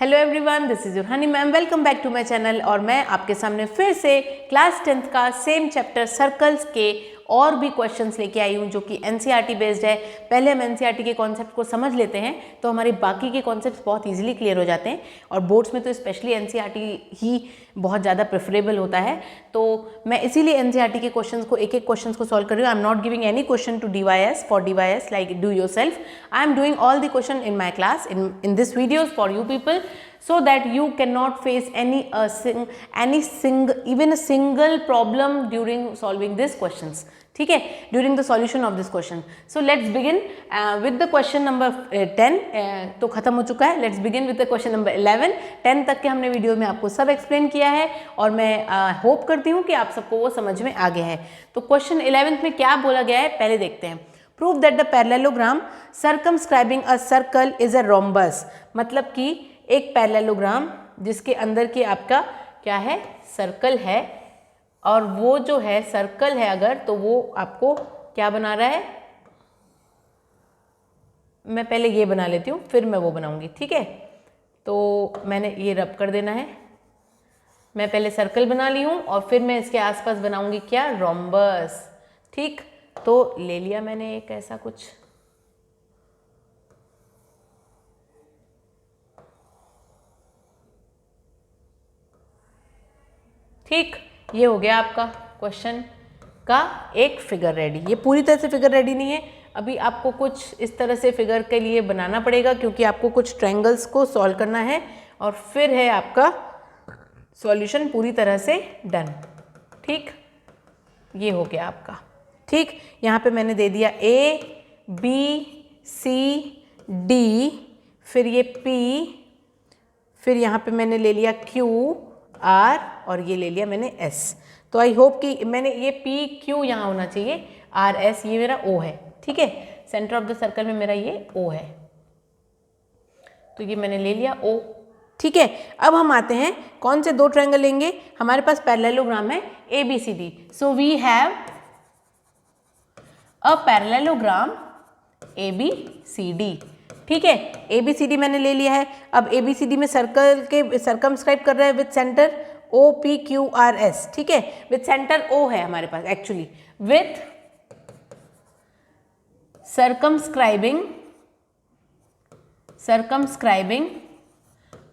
Hello everyone, this is your Honey ma'am. Welcome back to my channel. और मैं आपके सामने फिर से क्लास 10th का सेम चैप्टर सर्कल्स के और भी क्वेश्चंस लेके आई हूँ जो कि एनसीईआरटी बेस्ड है। पहले हम एनसीईआरटी के कॉन्सेप्ट को समझ लेते हैं तो हमारे बाकी के कॉन्सेप्ट्स बहुत इजीली क्लियर हो जाते हैं और बोर्ड्स में तो स्पेशली एनसीईआरटी ही बहुत ज़्यादा प्रेफरेबल होता है। तो मैं इसीलिए एनसीईआरटी के क्वेश्चंस को एक क्वेश्चन को सॉल्व कर रही हूँ। I am not giving any question to DIYs for DIYs like do yourself. I am doing all the question in my class in this videos for you people so that you cannot face even a single problem during solving these questions. ठीक है, during the solution of this question. So let's begin with the question number 10. तो खत्म हो चुका है. Let's begin with the question number 11. 10 तक के हमने वीडियो में आपको सब एक्सप्लेन किया है और मैं होप करती हूँ कि आप सबको वो समझ में आ गया है. तो क्वेश्चन 11 में क्या बोला गया है पहले देखते हैं. Prove that the parallelogram circumscribing a circle is a rhombus. मतलब कि एक पैरेललोग्राम जिसके अंदर की आपका क्या है, सर्कल है, और वो जो है सर्कल है अगर, तो वो आपको क्या बना रहा है. मैं पहले ये बना लेती हूँ फिर मैं वो बनाऊंगी. ठीक है, तो मैंने ये रब कर देना है. मैं पहले सर्कल बना ली हूँ और फिर मैं इसके आसपास बनाऊंगी क्या, रोम्बस. ठीक, तो ले लिया मैंने एक ऐसा कुछ. ठीक, ये हो गया आपका क्वेश्चन का एक फिगर रेडी. ये पूरी तरह से फिगर रेडी नहीं है, अभी आपको कुछ इस तरह से फिगर के लिए बनाना पड़ेगा क्योंकि आपको कुछ ट्रायंगल्स को सॉल्व करना है और फिर है आपका सॉल्यूशन पूरी तरह से डन. ठीक, ये हो गया आपका. ठीक, यहाँ पे मैंने दे दिया A, B, C, D, फिर ये P, फिर यहाँ पे मैंने ले लिया Q, R और ये ले लिया मैंने S. तो आई होप कि मैंने ये P, Q यहाँ होना चाहिए, R, S ये मेरा O है. ठीक है, सेंटर ऑफ द सर्कल में मेरा ये O है, तो ये मैंने ले लिया O. ठीक है, अब हम आते हैं कौन से दो ट्रायंगल लेंगे. हमारे पास पैरेललोग्राम है ABCD. So we have a parallelogram ABCD. ठीक है, ABCD मैंने ले लिया है. अब ABCD में सर्कल के सर्कमस्क्राइब कर रहा है विथ सेंटर OPQRS. ठीक है, विथ सेंटर O है हमारे पास actually. With circumscribing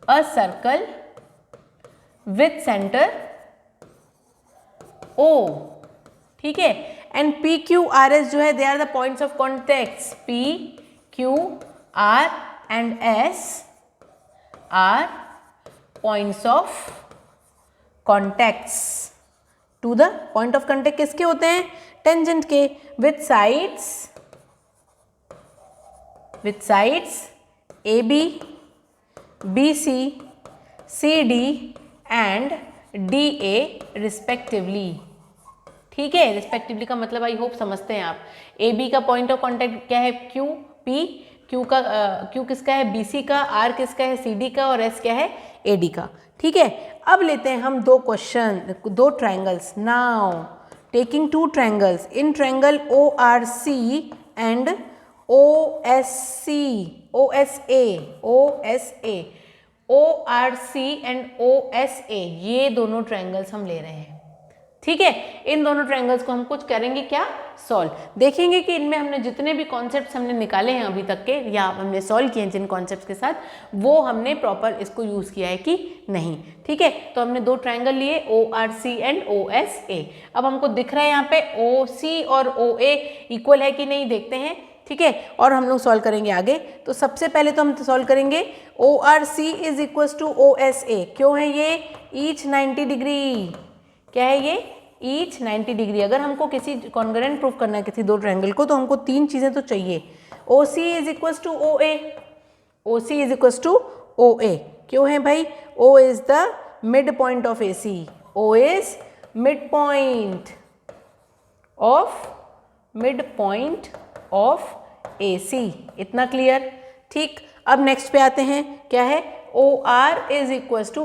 a circle with center O. ठीक है, एंड PQRS जो है they are the points of contacts. PQR and S are points of contacts. To the point of contact किसके होते हैं, टेंजेंट के. With sides AB, BC, CD and DA respectively. ठीक है, रिस्पेक्टिवली का मतलब आई होप समझते हैं आप. AB का पॉइंट ऑफ कॉन्टेक्ट क्या है, P. Q किसका है, BC का. R किसका है, CD का. और S क्या है, AD का. ठीक है, अब लेते हैं हम दो triangles. Now taking two triangles in triangle ORC and OSA. ORC and OSA ये दोनों ट्रायंगल्स हम ले रहे हैं. ठीक है, इन दोनों ट्रायंगल्स को हम कुछ करेंगे क्या, सॉल्व. देखेंगे कि इनमें हमने जितने भी कॉन्सेप्ट्स हमने निकाले हैं अभी तक के या हमने सॉल्व किए हैं जिन कॉन्सेप्ट्स के साथ, वो हमने प्रॉपर इसको यूज़ किया है कि नहीं. ठीक है, तो हमने दो ट्रायंगल लिए ORC एंड OSA. अब हमको दिख रहा है यहाँ पे OC और OA इक्वल है कि नहीं, देखते हैं. ठीक है, और हम लोग सॉल्व करेंगे आगे. तो सबसे पहले तो हम सॉल्व करेंगे ORC is equal to OSA. क्यों है ये, ईच 90 डिग्री. क्या है ये, ईच 90 डिग्री. अगर हमको किसी कॉन्ग्रुएंट प्रूफ करना है किसी दो ट्रायंगल को तो हमको तीन चीज़ें तो चाहिए. OC is equal to OA. OC is equal to OA. क्यों है भाई, O is the mid point of AC. O is mid point of AC. इतना क्लियर. ठीक, अब नेक्स्ट पे आते हैं. क्या है, OR is equal to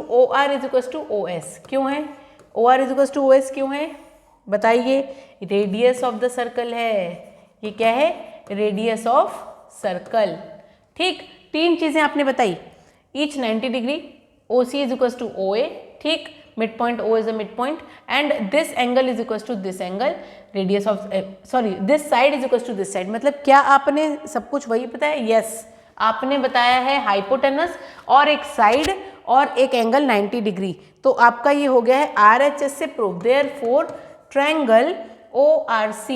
OS. क्यों है OR is equal to OS, क्यों है बताइए, रेडियस ऑफ द सर्कल है. ये क्या है, रेडियस ऑफ सर्कल. ठीक, तीन चीजें आपने बताई. Each 90 degree, OC is equal to OA, ठीक, mid point O is a mid point and this angle is equal to this angle, radius of this side is equal to this side. मतलब क्या आपने सब कुछ वही बताया? Yes, आपने बताया है हाइपोटेनस और एक साइड और एक एंगल 90 डिग्री। तो आपका ये हो गया है RHS से proof. Therefore triangle ORC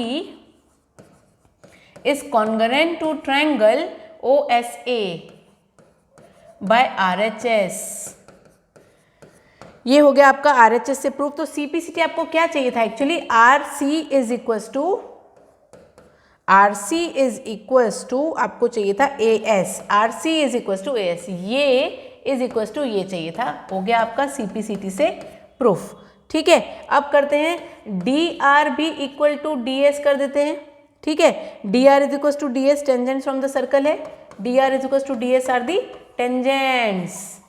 is congruent to triangle OSA by RHS। ये हो गया आपका RHS से प्रूफ। तो CPCT आपको क्या चाहिए था actually? RC is equals to आपको चाहिए था AS, RC is equals to AS, ये इज इक्वल्स टू ये चाहिए था। हो गया आपका CPCT से प्रूफ, ठीक है। अब करते हैं DR भी इक्वल टू DS कर देते हैं, ठीक है। DR is equals to DS, tangents from the circle है, DR is equals to DS are the tangents,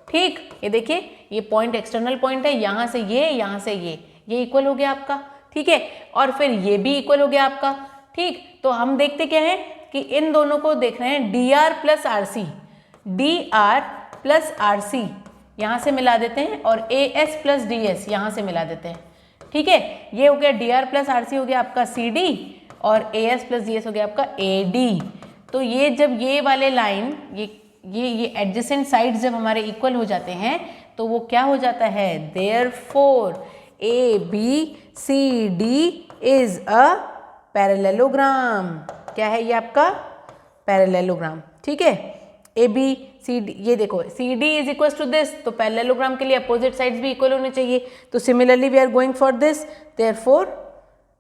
ठीक। ये देखिए, ये पॉइंट एक्सटर्नल पॉइंट है, यहाँ से ये इक्वल हो गया आपका, ठीक है। और फिर ये भी इक्वल हो गया आपका, ठीक। तो हम देखते क्या है कि इन दोनों को देख रहे हैं DR प्लस RC यहाँ से मिला देते हैं और AS प्लस DS यहाँ से मिला देते हैं, ठीक है। ये हो गया DR प्लस RC हो गया आपका CD और AS प्लस DS हो गया आपका AD। तो ये जब ये वाले लाइन ये एडजेसेंट साइड्स जब हमारे इक्वल हो जाते हैं तो वो क्या हो जाता है? Therefore ABCD is a parallelogram. क्या है ये आपका? पैरेललोग्राम, ठीक है। ABCD, ये देखो CD is equal to this, तो पैरेललोग्राम के लिए अपोजिट साइड्स भी इक्वल होने चाहिए। तो similarly we are going for this, therefore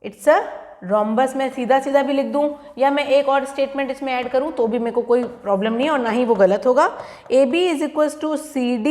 it's a rhombus. मैं सीधा भी लिख दूं या मैं एक और स्टेटमेंट इसमें ऐड करूं तो भी मेरे को कोई प्रॉब्लम नहीं है और ना ही वो गलत होगा। AB is equal to CD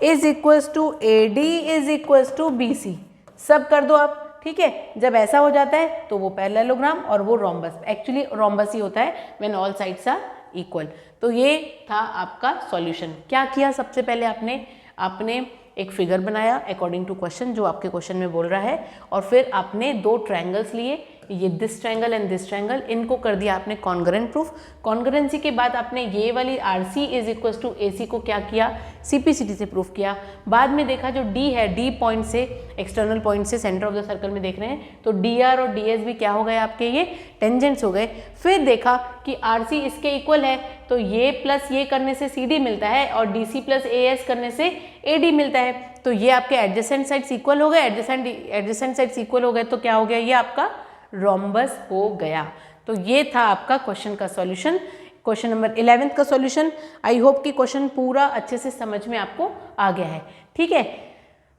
is equal to AD is equal to BC, सब कर दो आप, ठीक है। जब ऐसा हो जाता है तो वो पैरेललोग्राम और वो रोम्बस, एक्चुअली रोम्बस ही होता है when all sides are equal. तो ये था आपका सॉल्यूशन। क्या किया? सबसे पहले आपने एक फिगर बनाया अकॉर्डिंग टू क्वेश्चन, जो आपके क्वेश्चन में बोल रहा है, और फिर आपने दो ट्रायंगल्स लिए, ये this triangle and this triangle, इनको कर दिया आपने कॉन्ग्रुएंट प्रूफ। कॉन्ग्रुएंसी के बाद आपने ये वाली RC is equal to AC को क्या किया? CPCT से प्रूफ किया। बाद में देखा जो D है, D पॉइंट से, एक्सटर्नल पॉइंट से सेंटर ऑफ द सर्कल में देख रहे हैं, तो DR और DS भी क्या हो गए आपके? ये टेंजेंट्स हो गए। फिर देखा कि RC इसके इक्वल है, तो ये प्लस ये करने से CD मिलता है और DC प्लस AS करने से AD मिलता है। तो ये आपके एडजेसेंट साइड्स इक्वल हो गए, एडजेसेंट साइड्स इक्वल हो गए, तो क्या हो गया? ये आपका रोम्बस हो गया। तो ये था आपका क्वेश्चन का सॉल्यूशन, क्वेश्चन नंबर 11 का सॉल्यूशन। आई होप कि क्वेश्चन पूरा अच्छे से समझ में आपको आ गया है, ठीक है।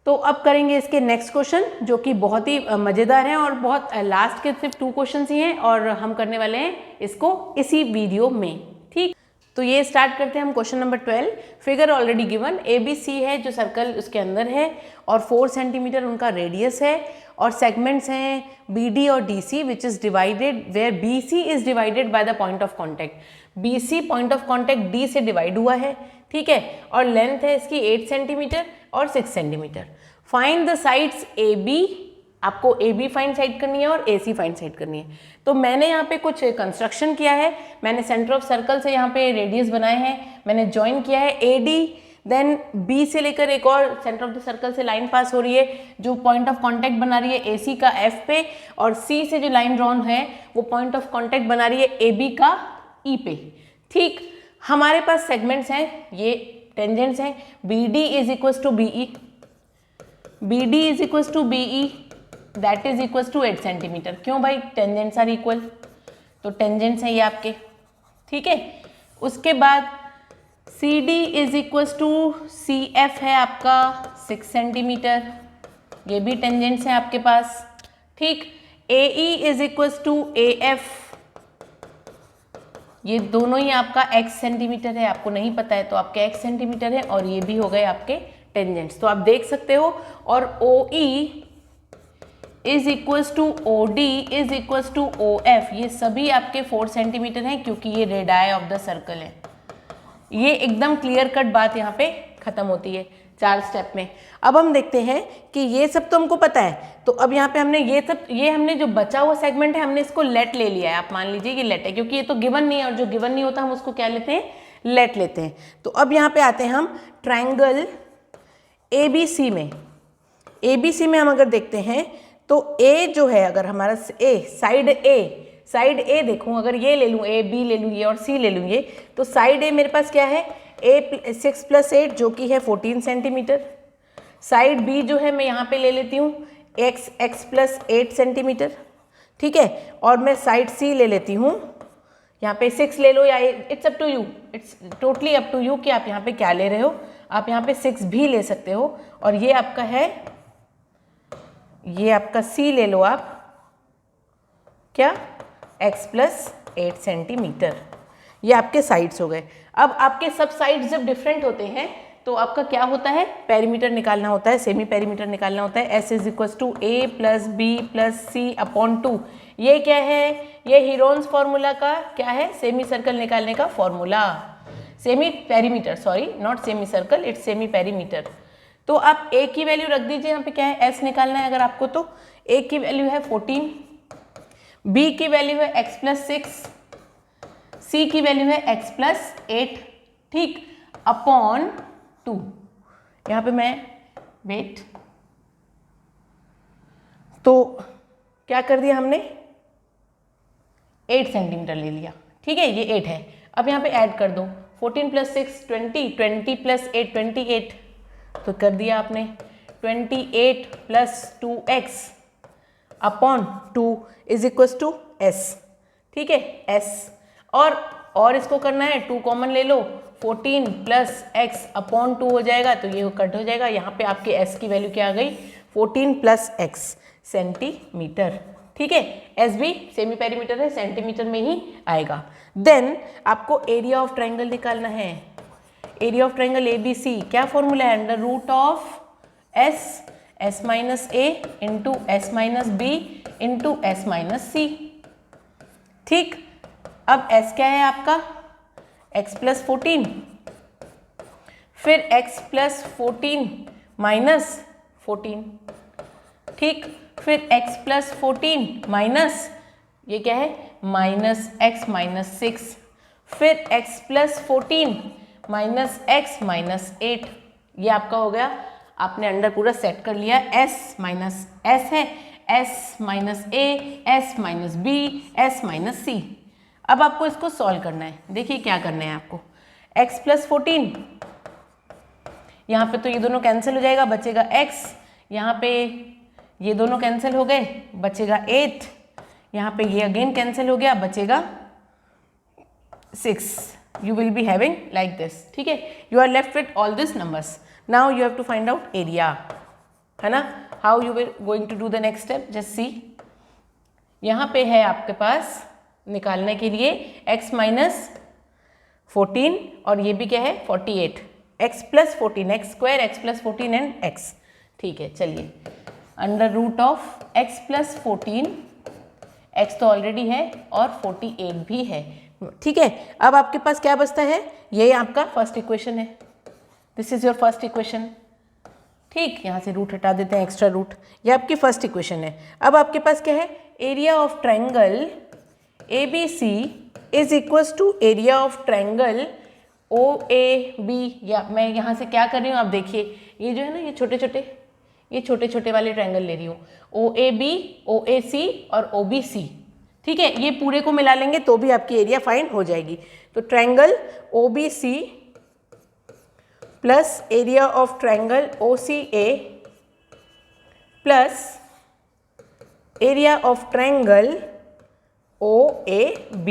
तो अब करेंगे इसके नेक्स्ट क्वेश्चन, जो कि बहुत ही मज़ेदार है और बहुत लास्ट के सिर्फ 2 क्वेश्चन ही हैं और हम करने वाले हैं इसको इसी वीडियो में, ठीक। तो ये स्टार्ट करते हैं हम question number 12। Figure already given, ABC है जो सर्कल उसके अंदर है और 4 सेंटीमीटर उनका रेडियस है और सेगमेंट्स हैं BD और DC which is divided where BC is divided by the point of contact. BC point of contact D से डिवाइड हुआ है, ठीक है, और लेंथ है इसकी 8 सेंटीमीटर और 6 centimetre. Find the sides AB, आपको AB फाइंड साइड करनी है और AC फाइंड साइड करनी है। तो मैंने यहाँ पे कुछ कंस्ट्रक्शन किया है, मैंने सेंटर ऑफ सर्कल से यहाँ पे रेडियस बनाए हैं, मैंने ज्वाइन किया है AD, देन B से लेकर एक और सेंटर ऑफ द सर्कल से लाइन पास हो रही है जो पॉइंट ऑफ कांटेक्ट बना रही है AC का F पे, और C से जो लाइन ड्रॉन है वो पॉइंट ऑफ कांटेक्ट बना रही है AB का E पे, ठीक। हमारे पास सेगमेंट्स हैं, ये टेंजेंट्स हैं, BD is equal to BE, BD is equal to BE that is equal to 8 centimetre. क्यों भाई? टेंजेंट्स आर इक्वल, तो टेंजेंट्स हैं ये आपके, ठीक है। उसके बाद CD is equal to CF है आपका 6 सेंटीमीटर, ये भी टेंजेंट्स है आपके पास, ठीक। AE is equal to AF, ये दोनों ही आपका x सेंटीमीटर है, आपको नहीं पता है तो आपके x सेंटीमीटर है, और ये भी हो गए आपके टेंजेंट्स, तो आप देख सकते हो। और OE is equal to OD is equal to OF, ये सभी आपके 4 सेंटीमीटर हैं क्योंकि ये रेडियाई ऑफ द सर्कल है। ये एकदम क्लियर कट बात यहाँ पे खत्म होती है 4 स्टेप में। अब हम देखते हैं कि ये सब तो हमको पता है, तो अब यहाँ पे हमने ये हमने जो बचा हुआ सेगमेंट है हमने इसको लेट ले लिया है। आप मान लीजिए कि लेट है, क्योंकि ये तो गिवन नहीं है और जो गिवन नहीं होता हम उसको क्या लेते हैं? लेट लेते हैं। तो अब यहाँ पे आते हैं हम ट्रायंगल ABC में। ABC में हम अगर देखते हैं तो A जो है, अगर हमारा साइड A देखूं, अगर ये ले लूँ, A B ले लूँ ये और C ले लूँ ये, तो साइड A मेरे पास क्या है, 6 + 8 जो कि है 14 सेंटीमीटर। साइड B जो है मैं यहाँ पे ले लेती हूँ x + 8 सेंटीमीटर, ठीक है। और मैं साइड C ले लेती हूँ, यहाँ पे 6 ले लो या it's up to you, it's totally up to you कि आप यहाँ पे क्या ले रहे हो। आप यहाँ पे 6 भी ले सकते हो। और ये आपका है, ये आपका C ले लो आप, क्या, x + 8 सेंटीमीटर। ये आपके साइड्स हो गए। अब आपके सब साइड्स जब डिफरेंट होते हैं तो आपका क्या होता है, पेरीमीटर निकालना होता है, सेमी पेरीमीटर निकालना होता है। S = A + B + C/2। ये क्या है, ये हीरोन्स फॉर्मूला का क्या है, सेमी सर्कल निकालने का formula, semi perimeter, sorry not semi circle, it's semi perimeter. तो आप A की वैल्यू रख दीजिए, यहाँ पे क्या है, S निकालना है अगर आपको, तो A की वैल्यू है 14, B की वैल्यू है x + 6, C की वैल्यू है x + 8, ठीक, अपॉन 2। यहाँ पे मैं वेट, तो क्या कर दिया हमने, 8 सेंटीमीटर ले लिया, ठीक है, ये 8 है। अब यहाँ पे ऐड कर दो, 14 + 6 20, 20 + 8 28, तो कर दिया आपने 28 + 2x अपॉन 2 = S, ठीक है, S। और इसको करना है, 2 कॉमन ले लो, 14 + x अपॉन 2 हो जाएगा, तो ये कट हो जाएगा। यहाँ पे आपके S की वैल्यू क्या आ गई, 14 + x सेंटीमीटर, ठीक है। S भी सेमी पेरीमीटर है, सेंटीमीटर में ही आएगा। देन आपको एरिया ऑफ ट्रायंगल निकालना है। एरिया ऑफ ट्रायंगल ABC क्या फॉर्मूला है, √S S - A × S - B × S - C, ठीक। अब S क्या है आपका, x + 14, फिर x + 14 - 14, ठीक, फिर x + 14 माइनस, ये क्या है, -x - 6, फिर x + 14 - x - 8। ये आपका हो गया, आपने अंडर पूरा सेट कर लिया। S - S है, S - A, S - B, S - C। अब आपको इसको सॉल्व करना है। देखिए क्या करना है आपको, x + 14, यहाँ पे तो ये दोनों कैंसिल हो जाएगा, बचेगा x, यहाँ पे ये दोनों कैंसिल हो गए, बचेगा 8, यहाँ पे ये अगेन कैंसिल हो गया, बचेगा 6। You will be having like this, ठीक है। You are left with all this numbers. Now you have to find out area, है ना। How you will going to do the next step, just see. यहाँ पे है आपके पास निकालने के लिए x - 14 और ये भी क्या है 48, x + 14, x² x + 14 and x, ठीक है। चलिए, √x + 14, x तो ऑलरेडी है और 48 भी है, ठीक है। अब आपके पास क्या बचता है, ये आपका फर्स्ट इक्वेशन है, this is your first equation, ठीक। यहाँ से रूट हटा देते हैं, एक्स्ट्रा रूट, ये आपकी फर्स्ट इक्वेशन है। अब आपके पास क्या है, area of triangle ABC is equals to area of triangle OAB। या मैं यहाँ से क्या कर रही हूँ, आप देखिए, ये जो है ना, ये छोटे छोटे वाले ट्रायंगल ले रही हूँ, OAB, OAC और OBC, ठीक है। ये पूरे को मिला लेंगे तो भी आपकी एरिया फाइंड हो जाएगी। तो triangle OBC plus area of triangle OCA plus area of triangle OAB,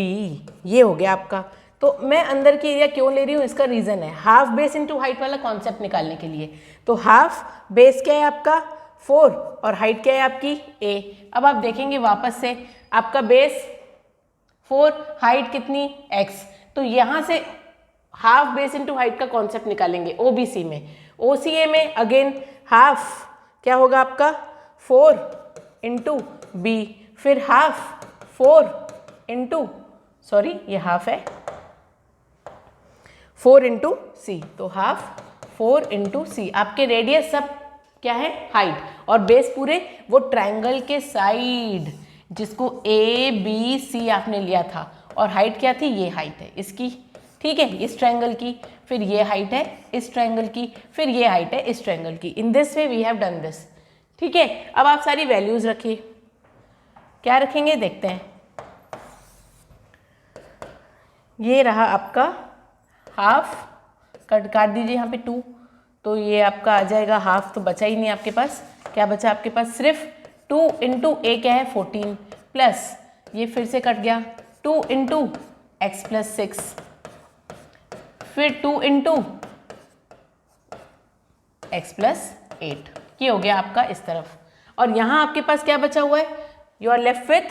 ये हो गया आपका। तो मैं अंदर की एरिया क्यों ले रही हूँ, इसका रीज़न है हाफ बेस इनटू हाइट वाला कॉन्सेप्ट निकालने के लिए। तो हाफ बेस क्या है आपका 4 और हाइट क्या है आपकी A। अब आप देखेंगे वापस से, आपका बेस 4, हाइट कितनी x, तो यहाँ से हाफ बेस इनटू हाइट का कॉन्सेप्ट निकालेंगे OBC में। OCA में अगेन हाफ क्या होगा आपका 4 × B, फिर हाफ 4 × सॉरी ये हाफ है 4 × C, तो हाफ 4 × C। आपके रेडियस सब क्या है हाइट, और बेस पूरे वो ट्रायंगल के साइड जिसको A B C आपने लिया था, और हाइट क्या थी, ये हाइट है इसकी, ठीक है, इस ट्रायंगल की, फिर ये हाइट है इस ट्रायंगल की, फिर ये हाइट है इस ट्रायंगल की। In this way we have done this. ठीक है, अब आप सारी वैल्यूज रखिए, क्या रखेंगे देखते हैं। ये रहा आपका हाफ, काट दीजिए यहाँ पे 2, तो ये आपका आ जाएगा हाफ, तो बचा ही नहीं आपके पास। क्या बचा आपके पास? सिर्फ 2 इंटू ए क्या है 14 प्लस ये फिर से कट गया 2 इंटू एक्स प्लस 6, फिर 2 इंटू एक्स प्लस 8। ये हो गया आपका इस तरफ। और यहाँ आपके पास क्या बचा हुआ है? You are left with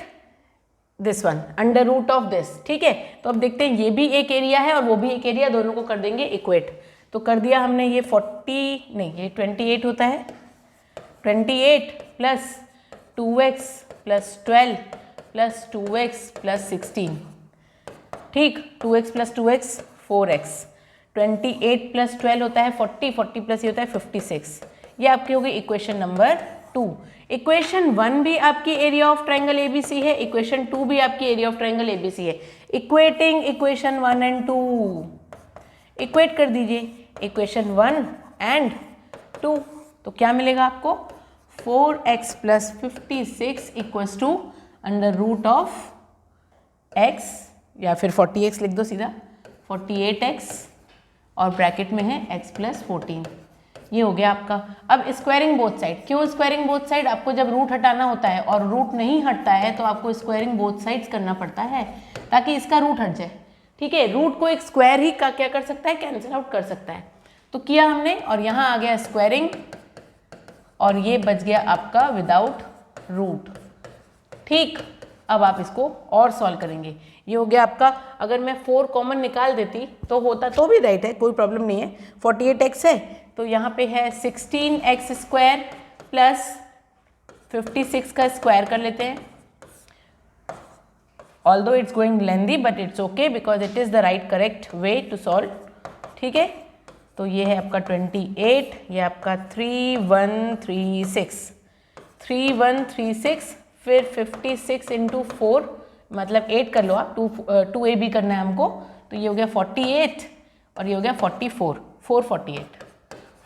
this one under root of this. ठीक है, तो अब देखते हैं, ये भी एक एरिया है और वो भी एक एरिया, दोनों को कर देंगे इक्वेट। तो कर दिया हमने, ये 40 नहीं ये 28 होता है, 28 plus 2x plus 12 plus 2x plus 16। ठीक, 2x plus 2x 4x, 28 plus 12 होता है 40, 40 प्लस ये होता है 56। ये आपकी होगी इक्वेशन नंबर 2। इक्वेशन 1 भी आपकी एरिया ऑफ ट्रायंगल एबीसी है, इक्वेशन 2 भी आपकी एरिया ऑफ ट्रायंगल एबीसी है। इक्वेटिंग इक्वेशन 1 एंड 2, इक्वेट कर दीजिए इक्वेशन 1 एंड 2, तो क्या मिलेगा आपको? 4x plus 56 equals to under root of x, या फिर 40x लिख दो सीधा, 48x और ब्रैकेट में है x प्लस 14। ये हो गया आपका। अब स्क्वायरिंग बोथ साइड, क्यों स्क्वायरिंग बोथ साइड? आपको जब रूट हटाना होता है और रूट नहीं हटता है तो आपको स्क्वायरिंग बोथ साइड्स करना पड़ता है ताकि इसका रूट हट जाए। ठीक है, रूट को एक स्क्वायर ही का क्या कर सकता है? कैंसिल आउट कर सकता है। तो किया हमने, और यहाँ आ गया स्क्वायरिंग और ये बच गया आपका विदाउट रूट। ठीक, अब आप इसको और सॉल्व करेंगे। ये हो गया आपका, अगर मैं 4 कॉमन निकाल देती तो होता, तो भी राइट है, कोई प्रॉब्लम नहीं है। 48x है तो यहाँ पे है 16x स्क्वायर प्लस 56 का स्क्वायर कर लेते हैं। Although it's going lengthy but it's okay because it is the right correct way to solve. ठीक है, तो ये है आपका 28, ये आपका 3136, 3136, फिर 56 इंटू 4 मतलब 8 कर लो आप, 2a भी करना है हमको, तो ये हो गया 48 और ये हो गया 44,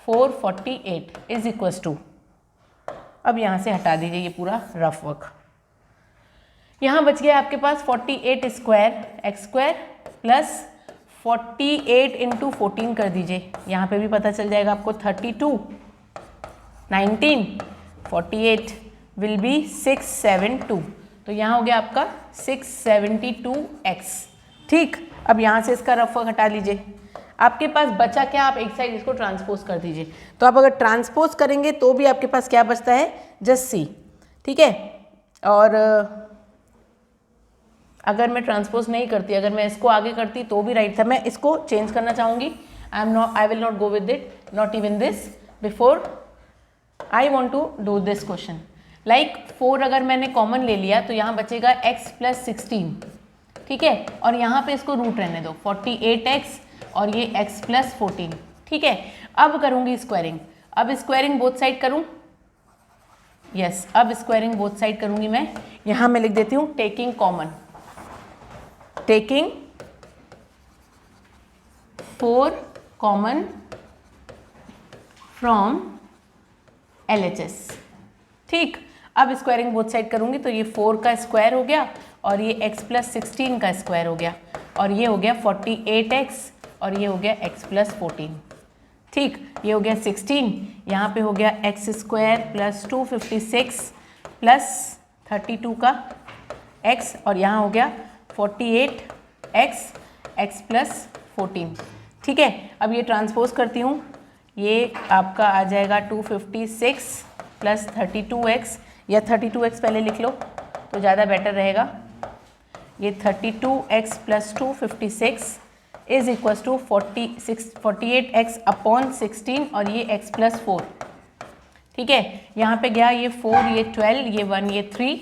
448 इज इक्वल्स टू, अब यहाँ से हटा दीजिए ये पूरा रफ वर्क। यहाँ बच गया आपके पास 48 square x square plus 48 into 14 कर दीजिए, यहाँ पे भी पता चल जाएगा आपको 32, 19, 48 विल बी 672, तो यहाँ हो गया आपका 672x। ठीक, अब यहाँ से इसका रफ वर्क हटा लीजिए, आपके पास बचा क्या? आप एक साइड इसको ट्रांसपोज कर दीजिए। तो आप अगर ट्रांसपोज करेंगे तो भी आपके पास क्या बचता है? Just see. ठीक है, और अगर मैं ट्रांसपोज नहीं करती, अगर मैं इसको आगे करती तो भी राइट था। मैं इसको चेंज करना चाहूँगी, I will not go with it, not even this, before I want to do this question. Like 4 अगर मैंने कॉमन ले लिया तो यहाँ बचेगा x प्लस 16। ठीक है, और यहाँ पे इसको रूट रहने दो 48x और ये x प्लस 14। ठीक है, अब करूँगी स्क्वायरिंग, अब स्क्वायरिंग बोथ साइड करूँ, यस अब स्क्वायरिंग बोथ साइड करूँगी मैं। यहाँ मैं लिख देती हूँ taking common, taking 4 common from LHS। ठीक, अब स्क्वायरिंग बोथ साइड करूँगी तो ये 4 का स्क्वायर हो गया और ये x प्लस 16 का स्क्वायर हो गया और ये हो गया 48x और ये हो गया x प्लस 14। ठीक, ये हो गया 16, यहाँ पे हो गया x स्क्वायर प्लस 256 प्लस 32 का x और यहाँ हो गया 48x x प्लस 14। ठीक है, अब ये ट्रांसपोज करती हूँ, ये आपका आ जाएगा 256 प्लस 32x, या 32x पहले लिख लो तो ज़्यादा बेटर रहेगा। ये 32x plus 256 is equals to 48x upon 16 और ये x प्लस 4। ठीक है, यहाँ पे गया ये 4, ये 12, ये 1, ये 3।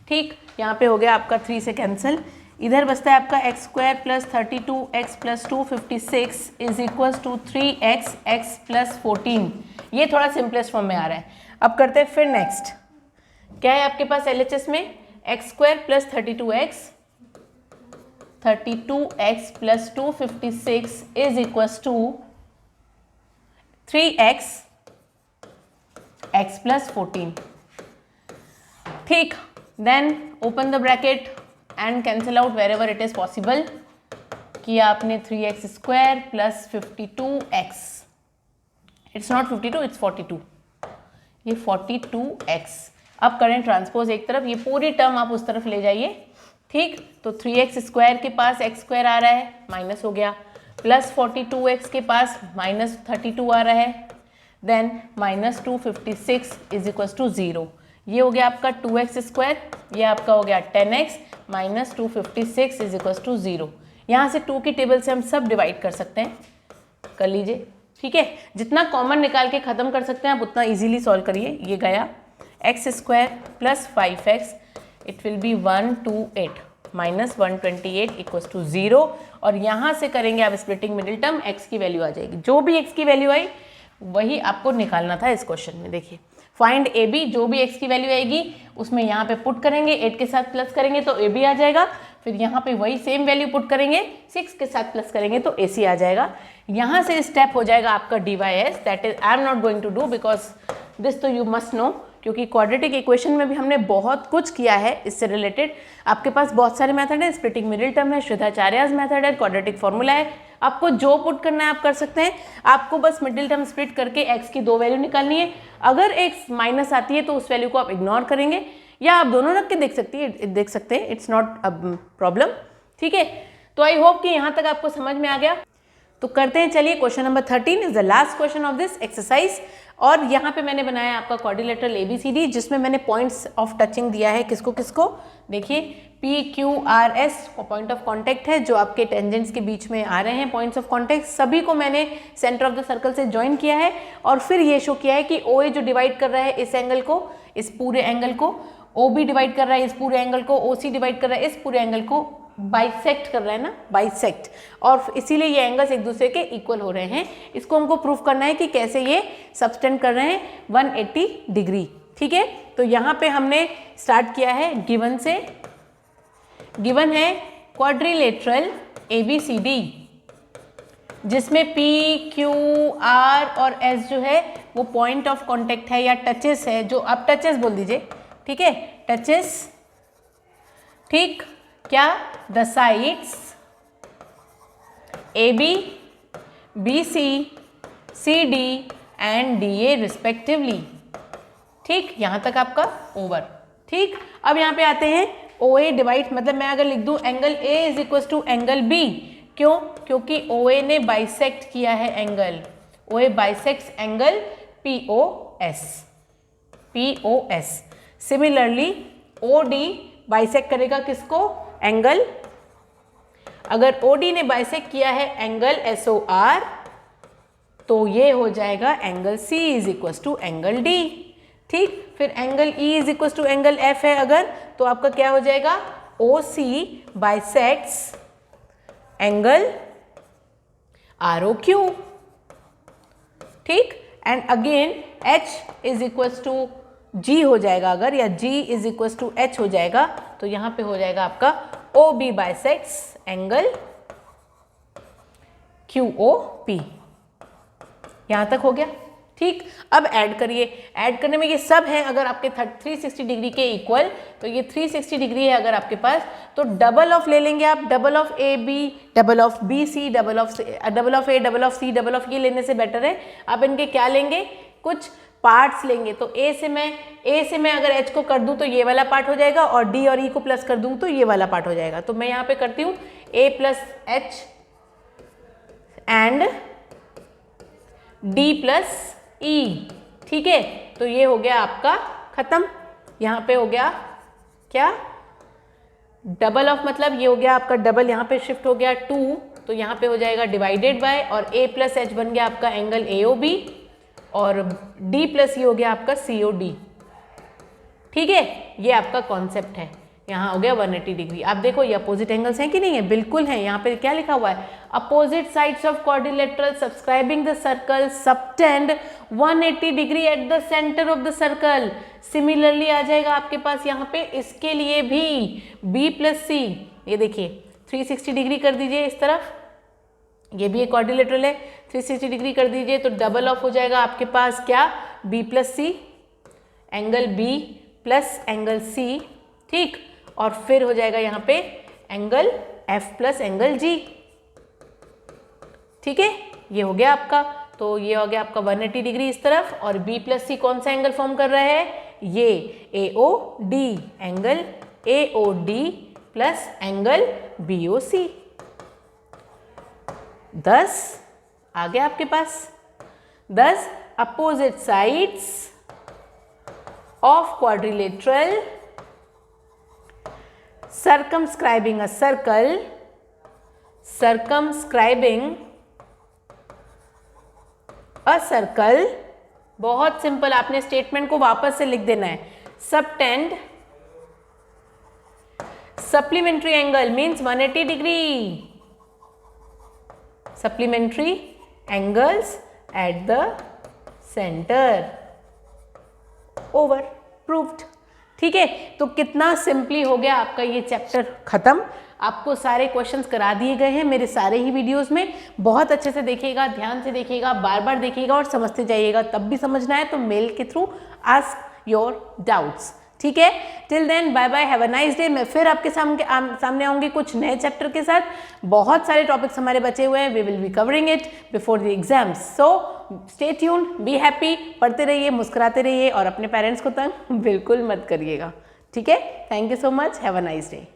ठीक, यहाँ पे हो गया आपका 3 से कैंसिल, इधर बचता है आपका x square plus 32x plus 256 is equals to 3x x plus 14। ये थोड़ा सिंपलेस्ट फॉर्म में आ रहा है। अब करते हैं फिर नेक्स्ट, क्या है आपके पास LHS में x square plus 32x 32x plus 256 is equals to 3x x plus 14. ठीक, then open the bracket and cancel out wherever it is possible. किया आपने 3x square plus 52x. It's not 52, it's 42. ये 42x. अब करें transpose एक तरफ, ये पूरी टर्म आप उस तरफ ले जाइए. ठीक, तो 3x स्क्वायर के पास x स्क्वायर आ रहा है, माइनस हो गया, प्लस 42x के पास माइनस 32 आ रहा है, then minus 256 is equal to 0. ये हो गया आपका 2x स्क्वायर, ये आपका हो गया 10x minus 256 is equal to 0. यहाँ से 2 की टेबल से हम सब डिवाइड कर सकते हैं, कर लीजिए. ठीक है, जितना कॉमन निकाल के ख़त्म कर सकते हैं आप उतना इजीली सॉल्व करिए. ये गया x square plus 5x, it will be 128 minus 128 equal to 0. और यहाँ से करेंगे आप स्प्लिटिंग मिडिल टर्म, x की वैल्यू आ जाएगी. जो भी x की वैल्यू आई वही आपको निकालना था इस क्वेश्चन में. देखिए, फाइंड ए बी, जो भी x की वैल्यू आएगी उसमें यहाँ पे पुट करेंगे, 8 के साथ प्लस करेंगे तो ए बी आ जाएगा. फिर यहाँ पे वही सेम वैल्यू पुट करेंगे, 6 के साथ प्लस करेंगे तो ए सी आ जाएगा. यहाँ से स्टेप हो जाएगा आपका D Y S. That is I am not going to do because this तो यू मस्ट नो, क्योंकि क्वाड्रेटिक इक्वेशन में भी हमने बहुत कुछ किया है इससे रिलेटेड. आपके पास बहुत सारे मेथड है, स्प्लिटिंग मिडिल टर्म है, श्रीधाचार्याज मेथड है, क्वाड्रेटिक फॉर्मूला है. आपको जो पुट करना है आप कर सकते हैं. आपको बस मिडिल टर्म स्प्लिट करके x की 2 वैल्यू निकालनी है. अगर x माइनस आती है तो उस वैल्यू को आप इग्नोर करेंगे, या आप दोनों रख के देख सकते हैं. It's not a problem. ठीक है, तो आई होप कि यहाँ तक आपको समझ में आ गया. तो करते हैं, चलिए question number 13 is the last question of this exercise. और यहाँ पे मैंने बनाया आपका क्वाड्रिलेटरल ABCD, जिसमें मैंने पॉइंट्स ऑफ टचिंग दिया है. किसको किसको, देखिए PQRS पॉइंट ऑफ कांटेक्ट है, जो आपके टेंजेंट्स के बीच में आ रहे हैं पॉइंट्स ऑफ कांटेक्ट. सभी को मैंने सेंटर ऑफ द सर्कल से ज्वाइन किया है. और फिर ये शो किया है कि OA जो डिवाइड कर रहा है इस एंगल को, इस पूरे एंगल को, OB डिवाइड कर रहा है इस पूरे एंगल को, OC डिवाइड कर रहा है इस पूरे एंगल को, बाइसेक्ट कर रहा है ना, बाइसेक्ट. और इसीलिए ये एंगल्स एक दूसरे के इक्वल हो रहे हैं. इसको हमको प्रूफ करना है कि कैसे ये सबटेंड कर रहे हैं 180 डिग्री. ठीक है, तो यहाँ पे हमने स्टार्ट किया है गिवन से. गिवन है क्वाड्रिलेटरल ABCD, जिसमें P, Q, R और S जो है वो पॉइंट ऑफ कांटेक्ट है या टचेस है, जो आप टचेस बोल दीजिए. ठीक है, टचेस. ठीक, क्या, the sides AB, BC, CD and DA respectively. ठीक, यहाँ तक आपका ओवर. ठीक, अब यहाँ पे आते हैं OA डिवाइड, मतलब मैं अगर लिख दूँ angle A is equal to angle B. क्यों, क्योंकि OA ने बाइसेक्ट किया है एंगल, OA bisects angle POS. Similarly OD bisect करेगा किसको, एंगल. अगर OD ने बाइसेक्ट किया है एंगल SOR तो ये हो जाएगा angle C is equal to angle D. ठीक, फिर angle E is equal to angle F है अगर, तो आपका क्या हो जाएगा, OC बाइसेक्ट्स एंगल ROQ. ठीक, and again H is equal to G हो जाएगा अगर, या G is equal to H हो जाएगा, तो यहाँ पे हो जाएगा आपका OB बाइसेक्ट्स एंगल QOP. यहाँ तक हो गया. ठीक, अब ऐड करिए. ऐड करने में ये सब है अगर आपके 360 डिग्री के इक्वल, तो ये 360 डिग्री है अगर आपके पास, तो डबल ऑफ ले लेंगे आप. Double of AB, double of BC, double of A, double of C, double of, ये लेने से बेटर है आप इनके क्या लेंगे, कुछ पार्ट्स लेंगे. तो A से मैं अगर H को कर दूं तो ये वाला पार्ट हो जाएगा, और D और E को प्लस कर दूं तो ये वाला पार्ट हो जाएगा. तो मैं यहाँ पे करती हूँ A plus H and D plus E. ठीक है, तो ये हो गया आपका खत्म. यहाँ पे हो गया क्या, डबल ऑफ, मतलब ये हो गया आपका डबल, यहाँ पे शिफ्ट हो गया 2, तो यहाँ पे हो जाएगा डिवाइडेड बाय, और A प्लस H बन गया आपका एंगल AOB, और D प्लस E हो गया आपका COD. ठीक है, ये आपका कॉन्सेप्ट है. यहाँ हो गया 180 डिग्री. आप देखो ये अपोजिट एंगल्स हैं कि नहीं है, बिल्कुल है. यहाँ पे क्या लिखा हुआ है, opposite sides of quadrilateral subscribing the circle subtend 180 degree at the centre of the circle. Similarly आ जाएगा आपके पास यहाँ पे इसके लिए भी B प्लस C. ये देखिए 360 डिग्री कर दीजिए इस तरफ, ये भी एक क्वाड्रिलेटरल है, 360 डिग्री कर दीजिए तो डबल ऑफ हो जाएगा आपके पास क्या, B plus C, angle B plus angle C, ठीक, और फिर हो जाएगा यहाँ पे angle F plus angle G, ठीक है, ये हो गया आपका। तो ये हो गया आपका 180 डिग्री इस तरफ, और बी प्लस सी कौन सा एंगल फॉर्म कर रहा है, ये A O D, angle A O D plus angle B O C. 10 आ गया आपके पास। 10 opposite sides of quadrilateral circumscribing a circle, circumscribing a circle, बहुत सिंपल, आपने स्टेटमेंट को वापस से लिख देना है। Subtend supplementary angle means 180 degree, supplementary angles at the centre, over, proved. ठीक है, तो कितना सिंपली हो गया आपका ये चैप्टर खत्म। आपको सारे क्वेश्चंस करा दिए गए हैं मेरे सारे ही वीडियोस में। बहुत अच्छे से देखिएगा, ध्यान से देखिएगा, बार बार देखिएगा और समझते जाइएगा। तब भी समझना है तो मेल के थ्रू आस्क योर डाउट्स। ठीक है, till then bye bye, have a nice day. मैं फिर आपके सामने आऊँगी कुछ नए चैप्टर के साथ। बहुत सारे टॉपिक्स हमारे बचे हुए हैं, we will be covering it before the exams. So stay tuned, be happy, पढ़ते रहिए, मुस्कुराते रहिए और अपने पेरेंट्स को तंग बिल्कुल मत करिएगा। ठीक है, thank you so much, have a nice day.